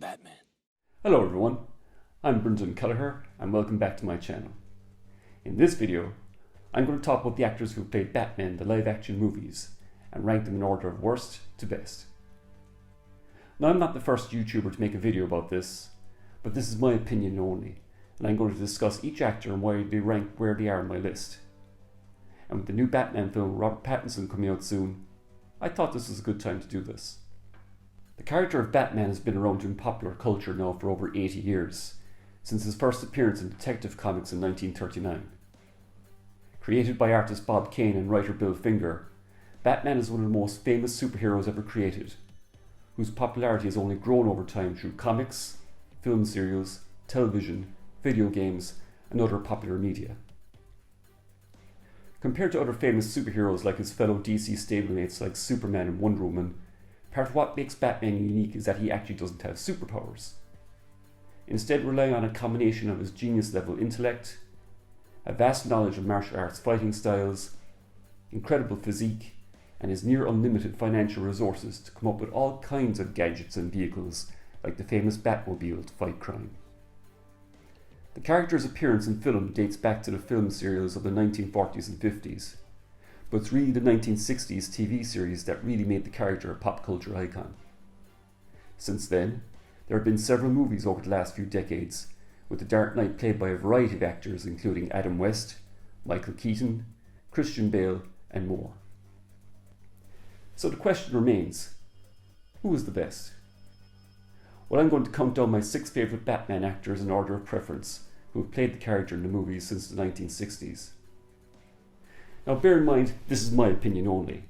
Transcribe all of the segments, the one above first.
Batman. Hello everyone, I'm Brendan Kelleher and welcome back to my channel. In this video, I'm going to talk about the actors who played Batman in the live action movies and rank them in order of worst to best. Now I'm not the first YouTuber to make a video about this, but this is my opinion only, and I'm going to discuss each actor and why they rank where they are on my list. And with the new Batman film Robert Pattinson coming out soon, I thought this was a good time to do this. The character of Batman has been around in popular culture now for over 80 years, since his first appearance in Detective Comics in 1939. Created by artist Bob Kane and writer Bill Finger, Batman is one of the most famous superheroes ever created, whose popularity has only grown over time through comics, film series, television, video games, and other popular media. Compared to other famous superheroes like his fellow DC stablemates like Superman and Wonder Woman, part of what makes Batman unique is that he actually doesn't have superpowers. Instead, relying on a combination of his genius-level intellect, a vast knowledge of martial arts fighting styles, incredible physique, and his near unlimited financial resources to come up with all kinds of gadgets and vehicles like the famous Batmobile to fight crime. The character's appearance in film dates back to the film series of the 1940s and 50s, but it's really the 1960s TV series that really made the character a pop culture icon. Since then, there have been several movies over the last few decades, with the Dark Knight played by a variety of actors including Adam West, Michael Keaton, Christian Bale, and more. So the question remains, who is the best? Well, I'm going to count down my 6 favourite Batman actors in order of preference who have played the character in the movies since the 1960s. Now bear in mind, this is my opinion only.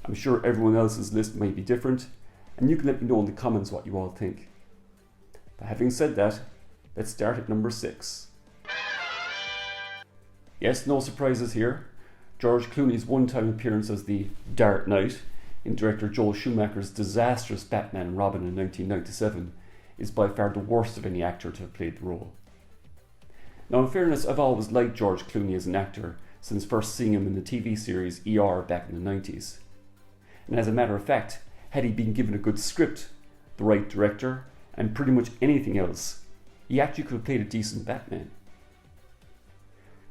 I'm sure everyone else's list might be different, and you can let me know in the comments what you all think. But having said that, let's start at number 6. Yes, no surprises here. George Clooney's one-time appearance as the Dark Knight in director Joel Schumacher's disastrous Batman and Robin in 1997 is by far the worst of any actor to have played the role. Now in fairness, I've always liked George Clooney as an actor since first seeing him in the TV series ER back in the 90s. And as a matter of fact, had he been given a good script, the right director, and pretty much anything else, he actually could have played a decent Batman.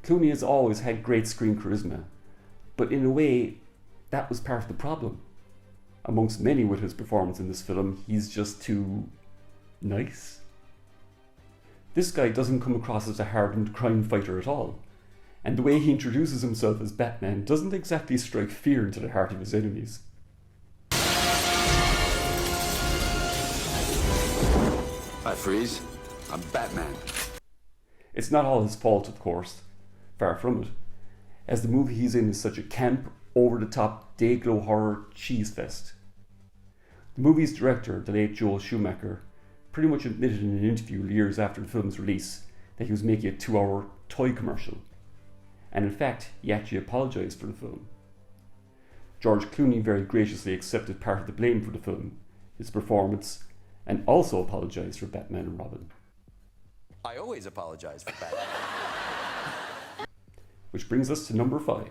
Clooney has always had great screen charisma, but in a way, that was part of the problem. Amongst many with his performance in this film, he's just too nice. This guy doesn't come across as a hardened crime fighter at all, and the way he introduces himself as Batman doesn't exactly strike fear into the heart of his enemies. Hi, Freeze. I'm Batman. It's not all his fault, of course. Far from it, as the movie he's in is such a camp, over-the-top, day-glow horror cheese fest. The movie's director, the late Joel Schumacher, pretty much admitted in an interview years after the film's release that he was making a 2-hour toy commercial. And in fact, he actually apologised for the film. George Clooney very graciously accepted part of the blame for the film, his performance, and also apologised for Batman and Robin. I always apologize for Batman. Which brings us to number 5.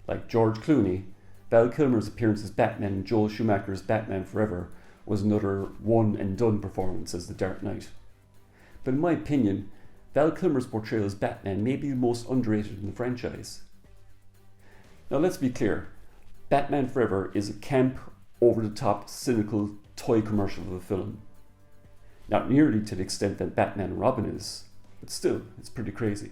Like George Clooney, Val Kilmer's appearance as Batman in Joel Schumacher's Batman Forever was another one-and-done performance as the Dark Knight. But in my opinion, Val Kilmer's portrayal as Batman may be the most underrated in the franchise. Now let's be clear, Batman Forever is a camp, over-the-top, cynical toy commercial of a film. Not nearly to the extent that Batman and Robin is, but still, it's pretty crazy.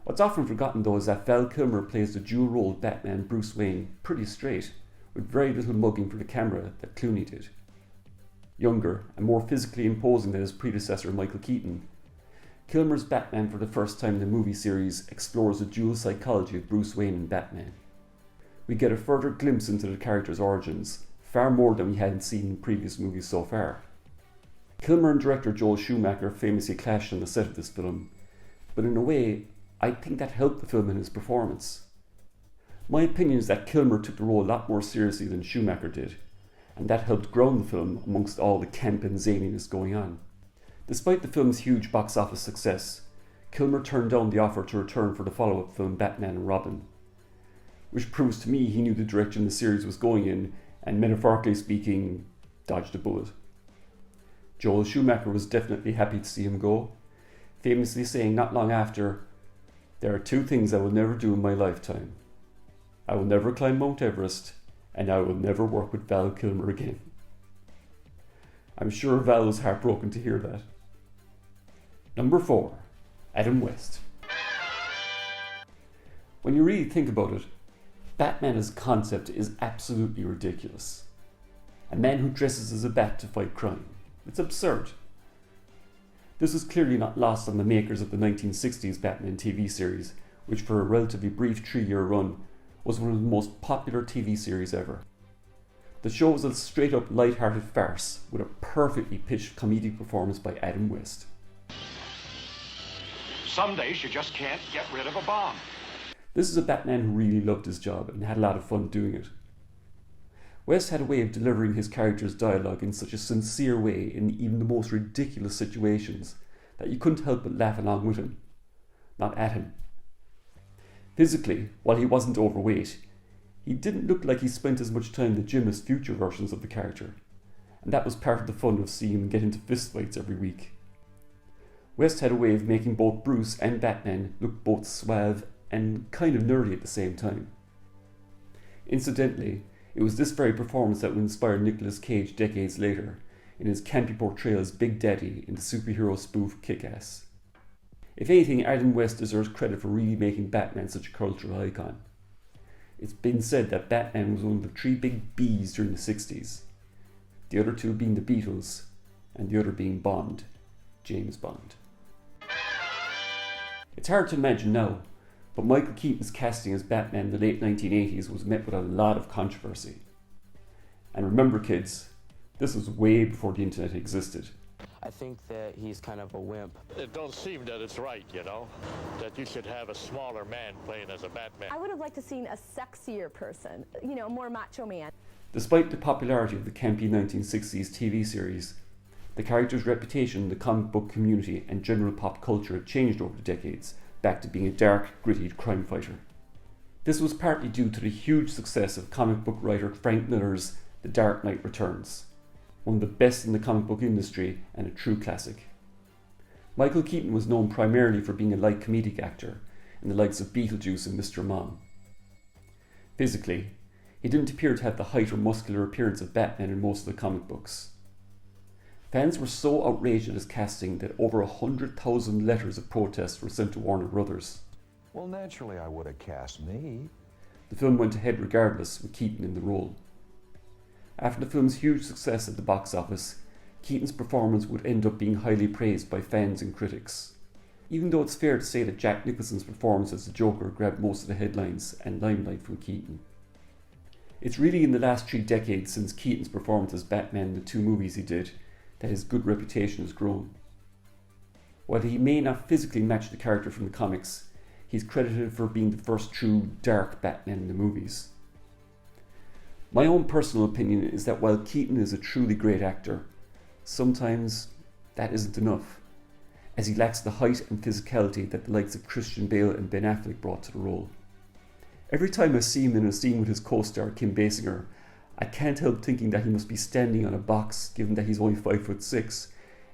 What's often forgotten though is that Val Kilmer plays the dual role of Batman Bruce Wayne pretty straight, with very little mugging for the camera that Clooney did. Younger and more physically imposing than his predecessor Michael Keaton, Kilmer's Batman for the first time in the movie series explores the dual psychology of Bruce Wayne and Batman. We get a further glimpse into the character's origins, far more than we hadn't seen in previous movies so far. Kilmer and director Joel Schumacher famously clashed on the set of this film, but in a way, I think that helped the film in his performance. My opinion is that Kilmer took the role a lot more seriously than Schumacher did, and that helped ground the film amongst all the camp and zaniness going on. Despite the film's huge box office success, Kilmer turned down the offer to return for the follow-up film Batman and Robin, which proves to me he knew the direction the series was going in, and metaphorically speaking, dodged a bullet. Joel Schumacher was definitely happy to see him go, famously saying not long after, "There are two things I will never do in my lifetime. I will never climb Mount Everest, and I will never work with Val Kilmer again." I'm sure Val was heartbroken to hear that. Number 4. Adam West. When you really think about it, Batman as a concept is absolutely ridiculous. A man who dresses as a bat to fight crime. It's absurd. This was clearly not lost on the makers of the 1960s Batman TV series, which for a relatively brief 3-year run was one of the most popular TV series ever. The show was a straight-up light-hearted farce with a perfectly pitched comedic performance by Adam West. Some days you just can't get rid of a bomb. This is a Batman who really loved his job and had a lot of fun doing it. West had a way of delivering his character's dialogue in such a sincere way in even the most ridiculous situations that you couldn't help but laugh along with him, not at him. Physically, while he wasn't overweight, he didn't look like he spent as much time in the gym as future versions of the character, and that was part of the fun of seeing him get into fistfights every week. West had a way of making both Bruce and Batman look both suave and kind of nerdy at the same time. Incidentally, it was this very performance that would inspire Nicolas Cage decades later in his campy portrayal as Big Daddy in the superhero spoof Kick-Ass. If anything, Adam West deserves credit for really making Batman such a cultural icon. It's been said that Batman was one of the 3 big Bs during the 60s, the other 2 being the Beatles, and the other being Bond, James Bond. It's hard to imagine now, but Michael Keaton's casting as Batman in the late 1980s was met with a lot of controversy. And remember kids, this was way before the internet existed. I think that he's kind of a wimp. It don't seem that it's right, that you should have a smaller man playing as a Batman. I would have liked to seen a sexier person, a more macho man. Despite the popularity of the campy 1960s TV series, the character's reputation in the comic book community and general pop culture had changed over the decades, back to being a dark, gritty crime fighter. This was partly due to the huge success of comic book writer Frank Miller's The Dark Knight Returns, one of the best in the comic book industry and a true classic. Michael Keaton was known primarily for being a light comedic actor in the likes of Beetlejuice and Mr. Mom. Physically, he didn't appear to have the height or muscular appearance of Batman in most of the comic books. Fans were so outraged at his casting that over 100,000 letters of protest were sent to Warner Brothers. Well, naturally I would have cast me. The film went ahead regardless, with Keaton in the role. After the film's huge success at the box office, Keaton's performance would end up being highly praised by fans and critics. Even though it's fair to say that Jack Nicholson's performance as the Joker grabbed most of the headlines and limelight from Keaton. It's really in the last 3 decades since Keaton's performance as Batman in the 2 movies he did that his good reputation has grown. While he may not physically match the character from the comics, he's credited for being the first true dark Batman in the movies. My own personal opinion is that while Keaton is a truly great actor, sometimes that isn't enough, as he lacks the height and physicality that the likes of Christian Bale and Ben Affleck brought to the role. Every time I see him in a scene with his co-star Kim Basinger, I can't help thinking that he must be standing on a box given that he's only 5'6",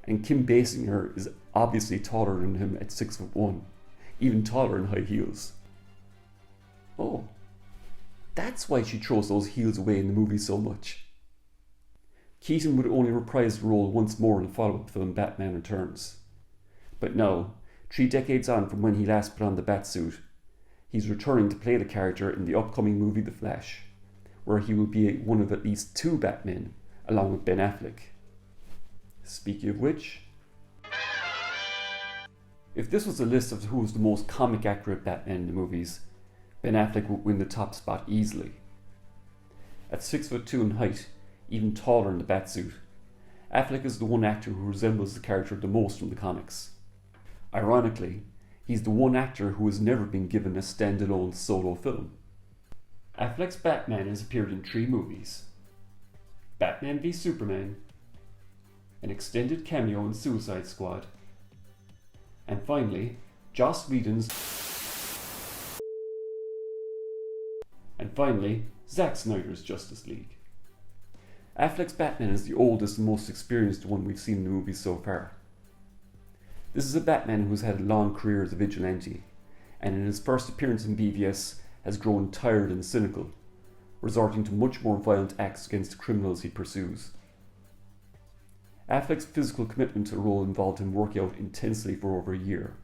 and Kim Basinger is obviously taller than him at 6'1", even taller in high heels. Oh, that's why she throws those heels away in the movie so much. Keaton would only reprise the role once more in the follow-up film Batman Returns. But now, 3 decades on from when he last put on the Batsuit, he's returning to play the character in the upcoming movie The Flash, where he will be one of at least 2 Batmen, along with Ben Affleck. Speaking of which, if this was a list of who was the most comic accurate Batman in the movies, Ben Affleck would win the top spot easily. At 6'2" in height, even taller in the Batsuit, Affleck is the one actor who resembles the character the most from the comics. Ironically, he's the one actor who has never been given a standalone solo film. Affleck's Batman has appeared in 3 movies: Batman v Superman, an extended cameo in Suicide Squad, and finally, Joss Whedon's Zack Snyder's Justice League. Affleck's Batman is the oldest and most experienced one we've seen in the movies so far. This is a Batman who's had a long career as a vigilante, and in his first appearance in BVS has grown tired and cynical, resorting to much more violent acts against the criminals he pursues. Affleck's physical commitment to the role involved him working out intensely for over a year,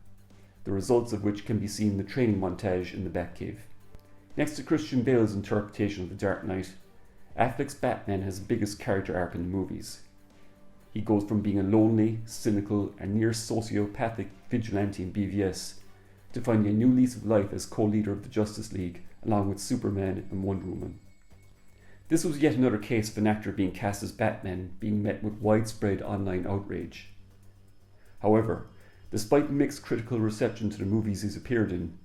the results of which can be seen in the training montage in the Batcave. Next to Christian Bale's interpretation of the Dark Knight, Affleck's Batman has the biggest character arc in the movies. He goes from being a lonely, cynical, and near sociopathic vigilante in BVS to finding a new lease of life as co-leader of the Justice League along with Superman and Wonder Woman. This was yet another case of an actor being cast as Batman being met with widespread online outrage. However, despite the mixed critical reception to the movies he's appeared in,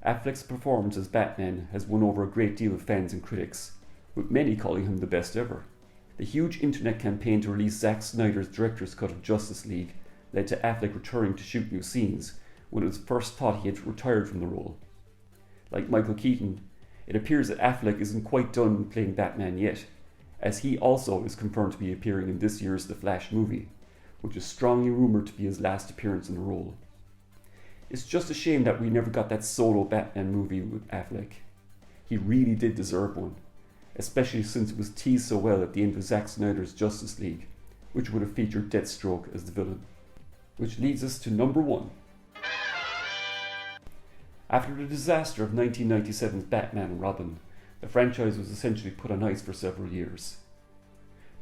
Affleck's performance as Batman has won over a great deal of fans and critics, with many calling him the best ever. The huge internet campaign to release Zack Snyder's director's cut of Justice League led to Affleck returning to shoot new scenes when it was first thought he had retired from the role. Like Michael Keaton, it appears that Affleck isn't quite done playing Batman yet, as he also is confirmed to be appearing in this year's The Flash movie, which is strongly rumoured to be his last appearance in the role. It's just a shame that we never got that solo Batman movie with Affleck. He really did deserve one, especially since it was teased so well at the end of Zack Snyder's Justice League, which would have featured Deathstroke as the villain. Which leads us to number 1. After the disaster of 1997's Batman and Robin, the franchise was essentially put on ice for several years.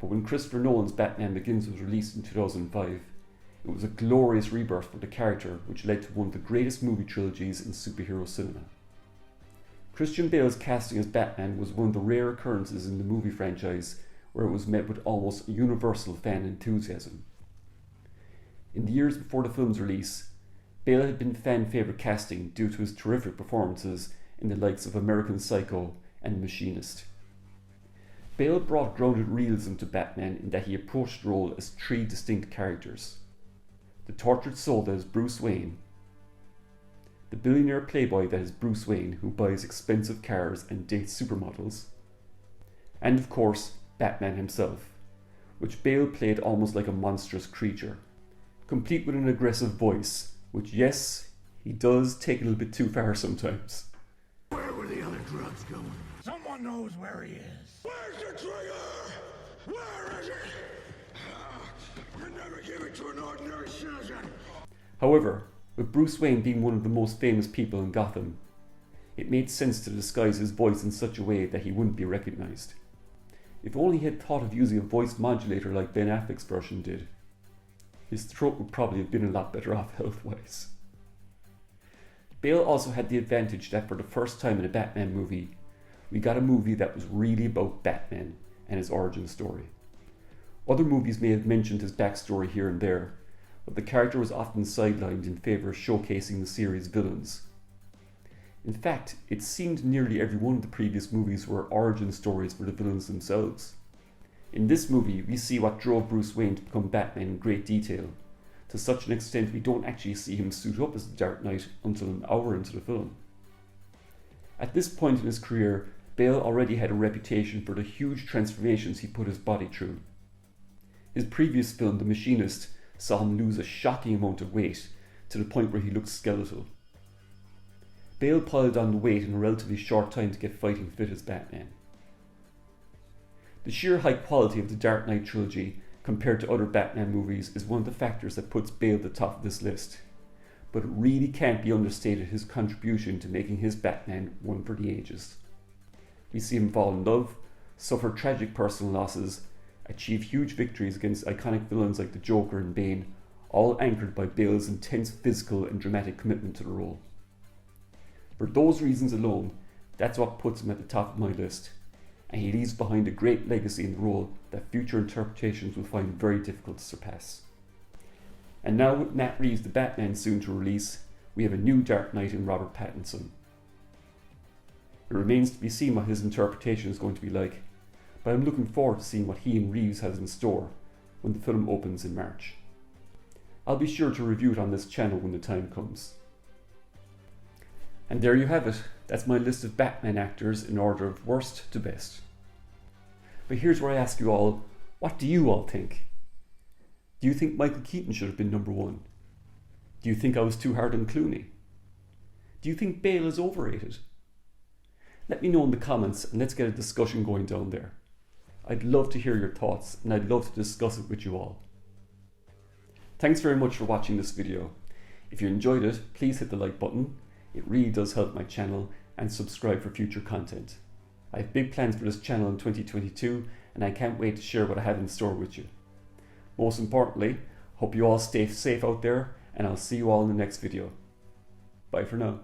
But when Christopher Nolan's Batman Begins was released in 2005, it was a glorious rebirth for the character which led to one of the greatest movie trilogies in superhero cinema. Christian Bale's casting as Batman was one of the rare occurrences in the movie franchise where it was met with almost universal fan enthusiasm. In the years before the film's release, Bale had been fan favourite casting due to his terrific performances in the likes of American Psycho and Machinist. Bale brought grounded realism to Batman in that he approached the role as 3 distinct characters: the tortured soul that is Bruce Wayne, the billionaire playboy that is Bruce Wayne who buys expensive cars and dates supermodels, and of course Batman himself, which Bale played almost like a monstrous creature, complete with an aggressive voice, which, yes, he does take a little bit too far sometimes. Where were the other drugs going? Someone knows where he is. Where's the trigger? Where is it? You never give it to an ordinary citizen. However, with Bruce Wayne being one of the most famous people in Gotham, it made sense to disguise his voice in such a way that he wouldn't be recognised. If only he had thought of using a voice modulator like Ben Affleck's version did, his throat would probably have been a lot better off health-wise. Bale also had the advantage that for the first time in a Batman movie, we got a movie that was really about Batman and his origin story. Other movies may have mentioned his backstory here and there, but the character was often sidelined in favour of showcasing the series' villains. In fact, it seemed nearly every one of the previous movies were origin stories for the villains themselves. In this movie, we see what drove Bruce Wayne to become Batman in great detail, to such an extent we don't actually see him suit up as the Dark Knight until an hour into the film. At this point in his career, Bale already had a reputation for the huge transformations he put his body through. His previous film, The Machinist, saw him lose a shocking amount of weight, to the point where he looked skeletal. Bale piled on the weight in a relatively short time to get fighting fit as Batman. The sheer high quality of the Dark Knight trilogy compared to other Batman movies is one of the factors that puts Bale at the top of this list, but it really can't be understated his contribution to making his Batman one for the ages. We see him fall in love, suffer tragic personal losses, achieve huge victories against iconic villains like the Joker and Bane, all anchored by Bale's intense physical and dramatic commitment to the role. For those reasons alone, that's what puts him at the top of my list, and he leaves behind a great legacy in the role that future interpretations will find very difficult to surpass. And now with Matt Reeves' The Batman soon to release, we have a new Dark Knight in Robert Pattinson. It remains to be seen what his interpretation is going to be like, but I'm looking forward to seeing what he and Reeves has in store when the film opens in March. I'll be sure to review it on this channel when the time comes. And there you have it, that's my list of Batman actors in order of worst to best. But here's where I ask you all, What do you all think? Do you think Michael Keaton should have been number 1? Do you think I was too hard on Clooney? Do you think Bale is overrated? Let me know in the comments and let's get a discussion going down there. I'd love to hear your thoughts and I'd love to discuss it with you all. Thanks very much for watching this video. If you enjoyed it, please hit the like button. It really does help my channel, and subscribe for future content. I have big plans for this channel in 2022 and I can't wait to share what I have in store with you. Most importantly, hope you all stay safe out there, and I'll see you all in the next video. Bye for now.